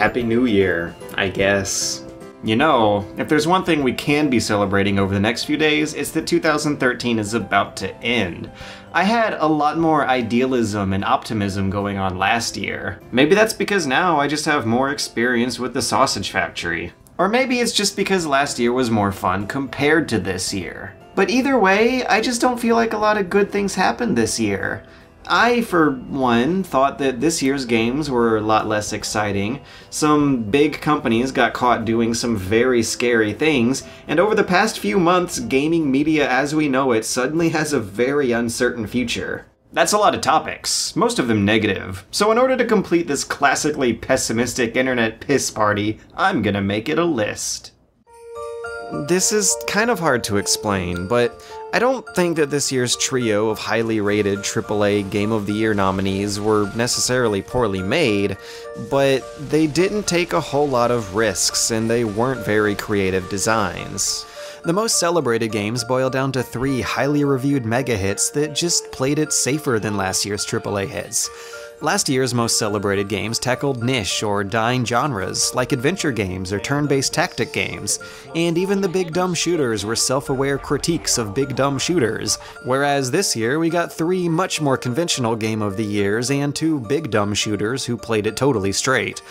Happy New Year, I guess. You know, if there's one thing we can be celebrating over the next few days, it's that 2013 is about to end. I had a lot more idealism and optimism going on last year. Maybe that's because now I just have more experience with the sausage factory. Or maybe it's just because last year was more fun compared to this year. But either way, I just don't feel like a lot of good things happened this year. I, for one, thought that this year's games were a lot less exciting. Some big companies got caught doing some very scary things, and over the past few months, gaming media as we know it suddenly has a very uncertain future. That's a lot of topics, most of them negative. So in order to complete this classically pessimistic internet piss party, I'm gonna make it a list. This is kind of hard to explain, but I don't think that this year's trio of highly rated AAA Game of the Year nominees were necessarily poorly made, but they didn't take a whole lot of risks and they weren't very creative designs. The most celebrated games boil down to 3 highly reviewed mega hits that just played it safer than last year's AAA hits. Last year's most celebrated games tackled niche or dying genres, like adventure games or turn-based tactic games, and even the big dumb shooters were self-aware critiques of big dumb shooters, whereas this year we got 3 much more conventional Game of the Years and 2 big dumb shooters who played it totally straight.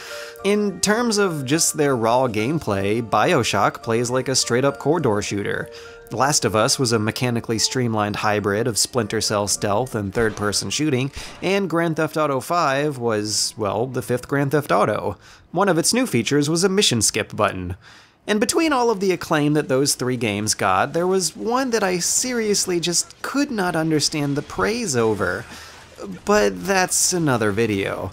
In terms of just their raw gameplay, BioShock plays like a straight-up corridor shooter. The Last of Us was a mechanically streamlined hybrid of Splinter Cell stealth and third-person shooting, and Grand Theft Auto V was, well, the 5th Grand Theft Auto. One of its new features was a mission skip button. And between all of the acclaim that those 3 games got, there was one that I seriously just could not understand the praise over. But that's another video.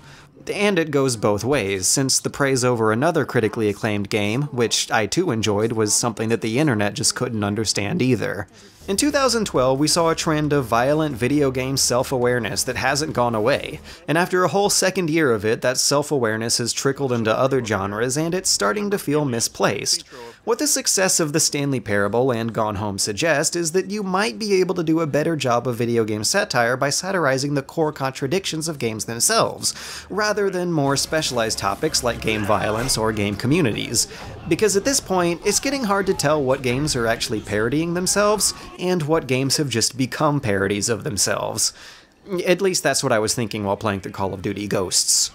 And it goes both ways, since the praise over another critically acclaimed game, which I too enjoyed, was something that the internet just couldn't understand either. In 2012, we saw a trend of violent video game self-awareness that hasn't gone away, and after a whole second year of it, that self-awareness has trickled into other genres and it's starting to feel misplaced. What the success of the Stanley Parable and Gone Home suggest is that you might be able to do a better job of video game satire by satirizing the core contradictions of games themselves, rather than more specialized topics like game violence or game communities. Because at this point, it's getting hard to tell what games are actually parodying themselves, and what games have just become parodies of themselves. At least that's what I was thinking while playing through Call of Duty Ghosts.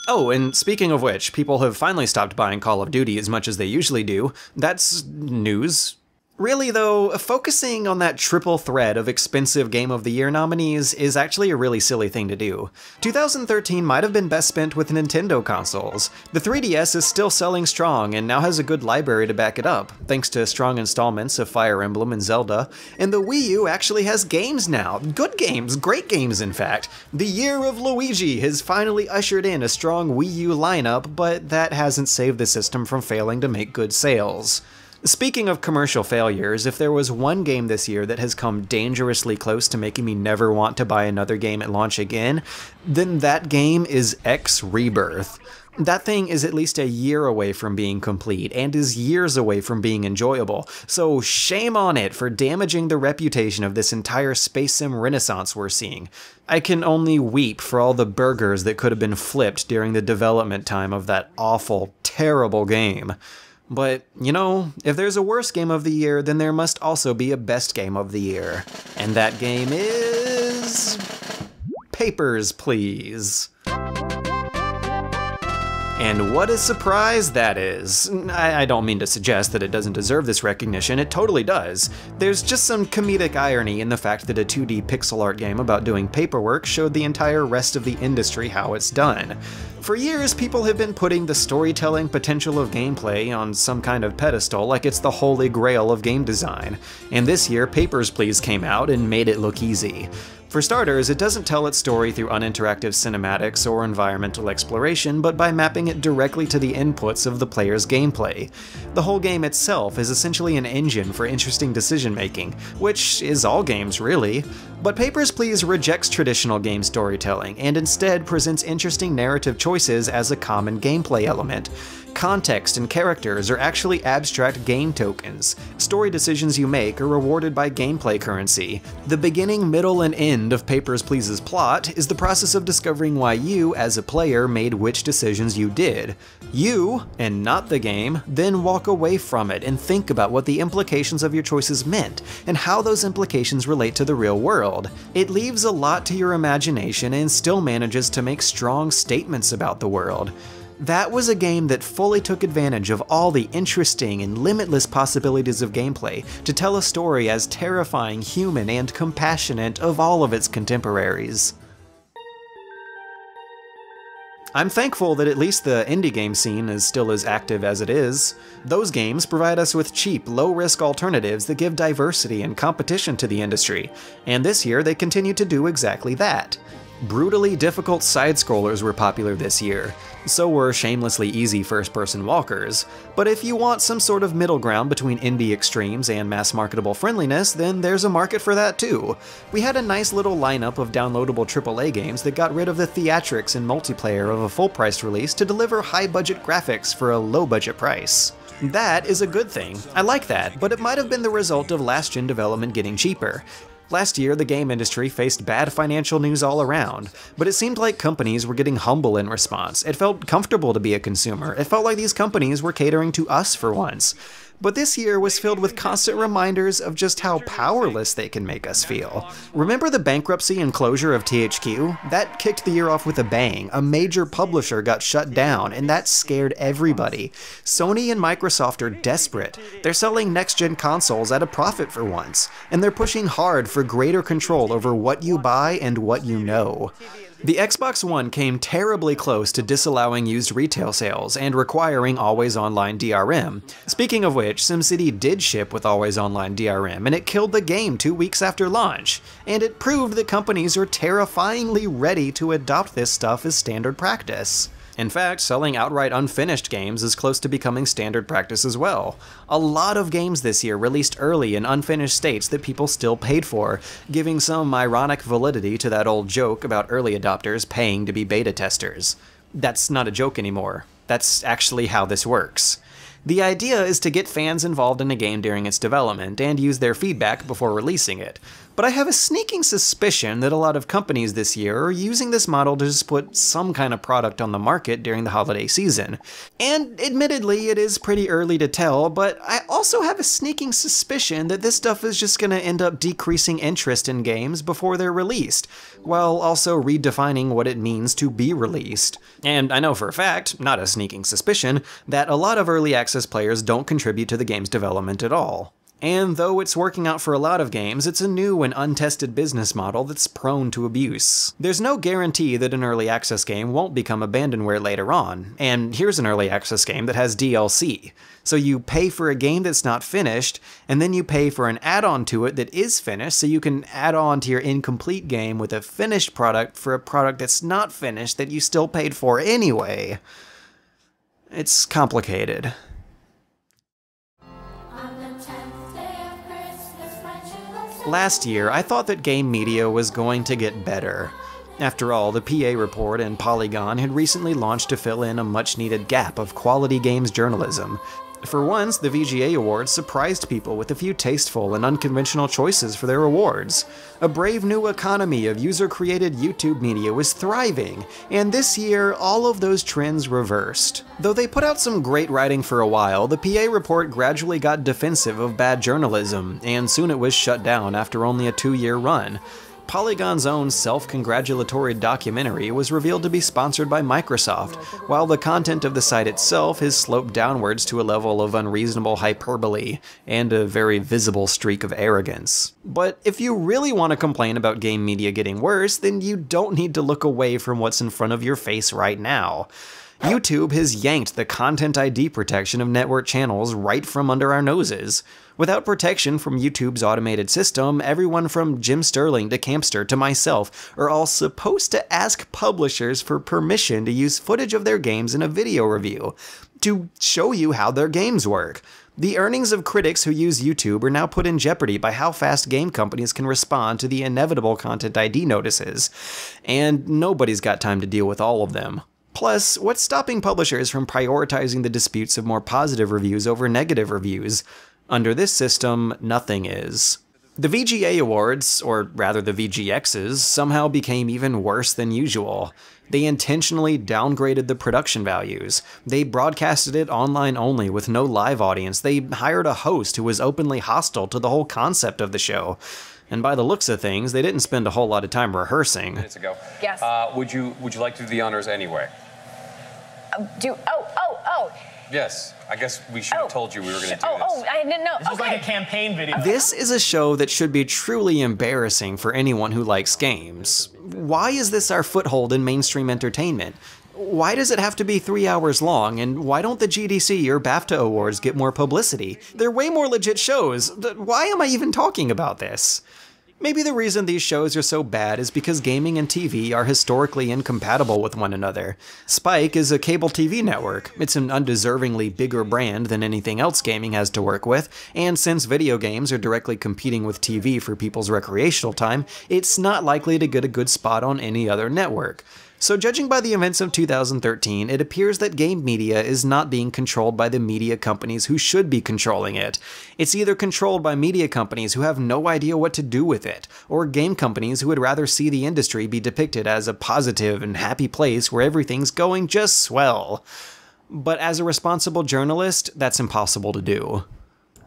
Oh, and speaking of which, people have finally stopped buying Call of Duty as much as they usually do. That's news. Really though, focusing on that triple thread of expensive Game of the Year nominees is actually a really silly thing to do. 2013 might have been best spent with Nintendo consoles. The 3DS is still selling strong and now has a good library to back it up, thanks to strong installments of Fire Emblem and Zelda, and the Wii U actually has games now. Good games, great games in fact. The Year of Luigi has finally ushered in a strong Wii U lineup, but that hasn't saved the system from failing to make good sales. Speaking of commercial failures, if there was one game this year that has come dangerously close to making me never want to buy another game at launch again, then that game is X Rebirth. That thing is at least a year away from being complete, and is years away from being enjoyable, so shame on it for damaging the reputation of this entire space sim renaissance we're seeing. I can only weep for all the burgers that could have been flipped during the development time of that awful, terrible game. But, you know, if there's a worst game of the year, then there must also be a best game of the year. And that game is... Papers, Please. And what a surprise that is. I don't mean to suggest that it doesn't deserve this recognition, it totally does. There's just some comedic irony in the fact that a 2D pixel art game about doing paperwork showed the entire rest of the industry how it's done. For years, people have been putting the storytelling potential of gameplay on some kind of pedestal like it's the holy grail of game design. And this year, Papers, Please came out and made it look easy. For starters, it doesn't tell its story through uninteractive cinematics or environmental exploration, but by mapping it directly to the inputs of the player's gameplay. The whole game itself is essentially an engine for interesting decision-making, which is all games really. But Papers, Please rejects traditional game storytelling, and instead presents interesting narrative choices as a common gameplay element. context and characters are actually abstract game tokens. Story decisions you make are rewarded by gameplay currency. The beginning, middle, and end of Papers, Please's plot is the process of discovering why you, as a player, made which decisions you did. You, and not the game, then walk away from it and think about what the implications of your choices meant, and how those implications relate to the real world. It leaves a lot to your imagination and still manages to make strong statements about the world. That was a game that fully took advantage of all the interesting and limitless possibilities of gameplay to tell a story as terrifying, human, and compassionate of all of its contemporaries. I'm thankful that at least the indie game scene is still as active as it is. Those games provide us with cheap, low-risk alternatives that give diversity and competition to the industry, and this year they continue to do exactly that. Brutally difficult side-scrollers were popular this year, so were shamelessly easy first-person walkers, but if you want some sort of middle ground between indie extremes and mass-marketable friendliness, then there's a market for that too. We had a nice little lineup of downloadable AAA games that got rid of the theatrics and multiplayer of a full-price release to deliver high-budget graphics for a low-budget price. That is a good thing. I like that, but it might have been the result of last-gen development getting cheaper. Last year, the game industry faced bad financial news all around, but it seemed like companies were getting humble in response. It felt comfortable to be a consumer. It felt like these companies were catering to us for once. But this year was filled with constant reminders of just how powerless they can make us feel. Remember the bankruptcy and closure of THQ? That kicked the year off with a bang. A major publisher got shut down, and that scared everybody. Sony and Microsoft are desperate. They're selling next-gen consoles at a profit for once, and they're pushing hard for greater control over what you buy and what you know. The Xbox One came terribly close to disallowing used retail sales and requiring always-online DRM. Speaking of which, SimCity did ship with always-online DRM, and it killed the game 2 weeks after launch. And it proved that companies are terrifyingly ready to adopt this stuff as standard practice. In fact, selling outright unfinished games is close to becoming standard practice as well. A lot of games this year released early in unfinished states that people still paid for, giving some ironic validity to that old joke about early adopters paying to be beta testers. That's not a joke anymore. That's actually how this works. The idea is to get fans involved in a game during its development and use their feedback before releasing it. But I have a sneaking suspicion that a lot of companies this year are using this model to just put some kind of product on the market during the holiday season. And admittedly, it is pretty early to tell, but I also have a sneaking suspicion that this stuff is just going to end up decreasing interest in games before they're released, while also redefining what it means to be released. And I know for a fact, not a sneaking suspicion, that a lot of early access players don't contribute to the game's development at all. And though it's working out for a lot of games, it's a new and untested business model that's prone to abuse. There's no guarantee that an early access game won't become abandonware later on, and here's an early access game that has DLC. So you pay for a game that's not finished, and then you pay for an add-on to it that is finished, so you can add on to your incomplete game with a finished product for a product that's not finished that you still paid for anyway. It's complicated. Last year, I thought that game media was going to get better. After all, the PA Report and Polygon had recently launched to fill in a much-needed gap of quality games journalism. For once, the VGA Awards surprised people with a few tasteful and unconventional choices for their awards. A brave new economy of user-created YouTube media was thriving, and this year, all of those trends reversed. Though they put out some great writing for a while, the PA Report gradually got defensive of bad journalism, and soon it was shut down after only a 2-year run. Polygon's own self-congratulatory documentary was revealed to be sponsored by Microsoft, while the content of the site itself has sloped downwards to a level of unreasonable hyperbole and a very visible streak of arrogance. But if you really want to complain about game media getting worse, then you don't need to look away from what's in front of your face right now. YouTube has yanked the Content ID protection of network channels right from under our noses. Without protection from YouTube's automated system, everyone from Jim Sterling to Campster to myself are all supposed to ask publishers for permission to use footage of their games in a video review, to show you how their games work. The earnings of critics who use YouTube are now put in jeopardy by how fast game companies can respond to the inevitable Content ID notices, and nobody's got time to deal with all of them. Plus, what's stopping publishers from prioritizing the disputes of more positive reviews over negative reviews? Under this system, nothing is. The VGA Awards, or rather the VGXs, somehow became even worse than usual. They intentionally downgraded the production values. They broadcasted it online only with no live audience. They hired a host who was openly hostile to the whole concept of the show. And by the looks of things, they didn't spend a whole lot of time rehearsing. Minutes ago. Yes. Would you like to do the honors anyway? Yes. I guess we should have told you we were going to do this. I didn't know. This is like a campaign video. This is a show that should be truly embarrassing for anyone who likes games. Why is this our foothold in mainstream entertainment? Why does it have to be 3 hours long, and why don't the GDC or BAFTA awards get more publicity? They're way more legit shows. Why am I even talking about this? Maybe the reason these shows are so bad is because gaming and TV are historically incompatible with one another. Spike is a cable TV network. It's an undeservingly bigger brand than anything else gaming has to work with, and since video games are directly competing with TV for people's recreational time, it's not likely to get a good spot on any other network. So judging by the events of 2013, it appears that game media is not being controlled by the media companies who should be controlling it. It's either controlled by media companies who have no idea what to do with it, or game companies who would rather see the industry be depicted as a positive and happy place where everything's going just swell. But as a responsible journalist, that's impossible to do.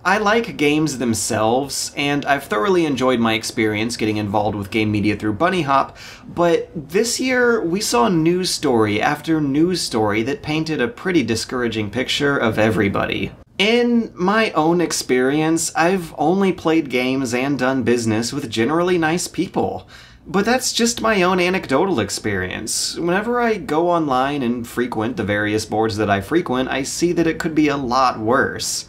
I like games themselves, and I've thoroughly enjoyed my experience getting involved with game media through Bunny Hop, but this year we saw news story after news story that painted a pretty discouraging picture of everybody. In my own experience, I've only played games and done business with generally nice people. But that's just my own anecdotal experience. Whenever I go online and frequent the various boards that I frequent, I see that it could be a lot worse.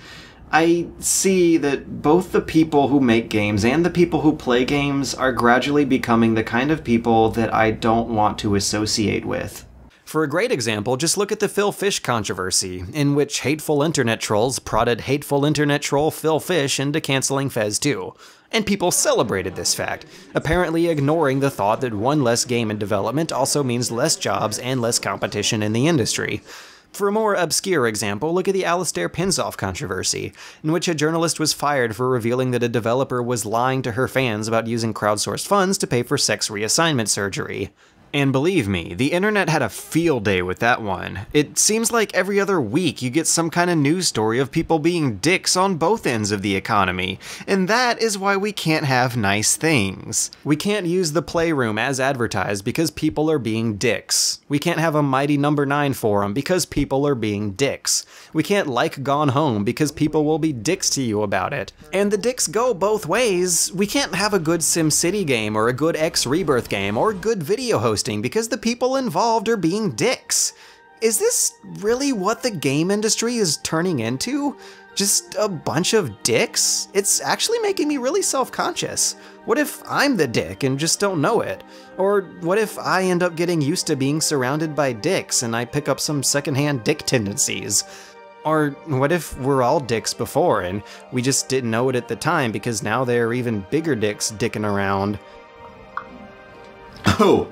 I see that both the people who make games and the people who play games are gradually becoming the kind of people that I don't want to associate with. For a great example, just look at the Phil Fish controversy, in which hateful internet trolls prodded hateful internet troll Phil Fish into canceling Fez 2. And people celebrated this fact, apparently ignoring the thought that one less game in development also means less jobs and less competition in the industry. For a more obscure example, look at the Alistair Pinsoff controversy, in which a journalist was fired for revealing that a developer was lying to her fans about using crowdsourced funds to pay for sex reassignment surgery. And believe me, the internet had a field day with that one. It seems like every other week you get some kind of news story of people being dicks on both ends of the economy, and that is why we can't have nice things. We can't use the Playroom as advertised because people are being dicks. We can't have a Mighty No. 9 forum because people are being dicks. We can't like Gone Home because people will be dicks to you about it. And the dicks go both ways. We can't have a good SimCity game or a good X Rebirth game or good video hosting because the people involved are being dicks. Is this really what the game industry is turning into? Just a bunch of dicks? It's actually making me really self-conscious. What if I'm the dick and just don't know it? Or what if I end up getting used to being surrounded by dicks and I pick up some secondhand dick tendencies? Or what if we're all dicks before and we just didn't know it at the time because now there are even bigger dicks dicking around? Oh.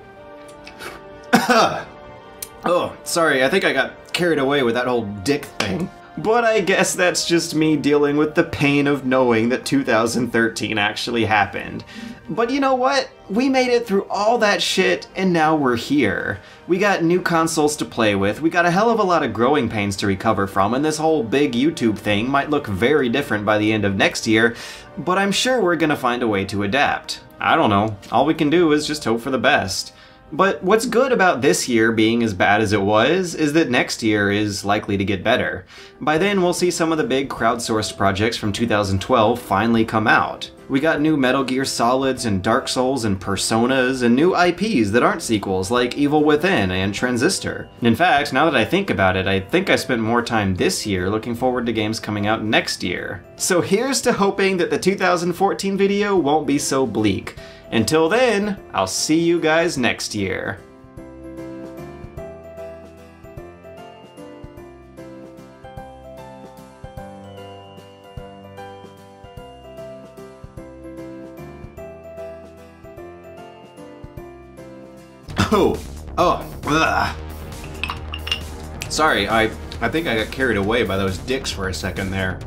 Oh, sorry, I think I got carried away with that whole dick thing. But I guess that's just me dealing with the pain of knowing that 2013 actually happened. But you know what? We made it through all that shit, and now we're here. We got new consoles to play with, we got a hell of a lot of growing pains to recover from, and this whole big YouTube thing might look very different by the end of next year, but I'm sure we're gonna find a way to adapt. I don't know, all we can do is just hope for the best. But what's good about this year being as bad as it was is that next year is likely to get better. By then we'll see some of the big crowdsourced projects from 2012 finally come out. We got new Metal Gear Solids and Dark Souls and Personas and new IPs that aren't sequels like Evil Within and Transistor. In fact, now that I think about it, I think I spent more time this year looking forward to games coming out next year. So here's to hoping that the 2014 video won't be so bleak. Until then, I'll see you guys next year. Ugh. Sorry, I think I got carried away by those dicks for a second there.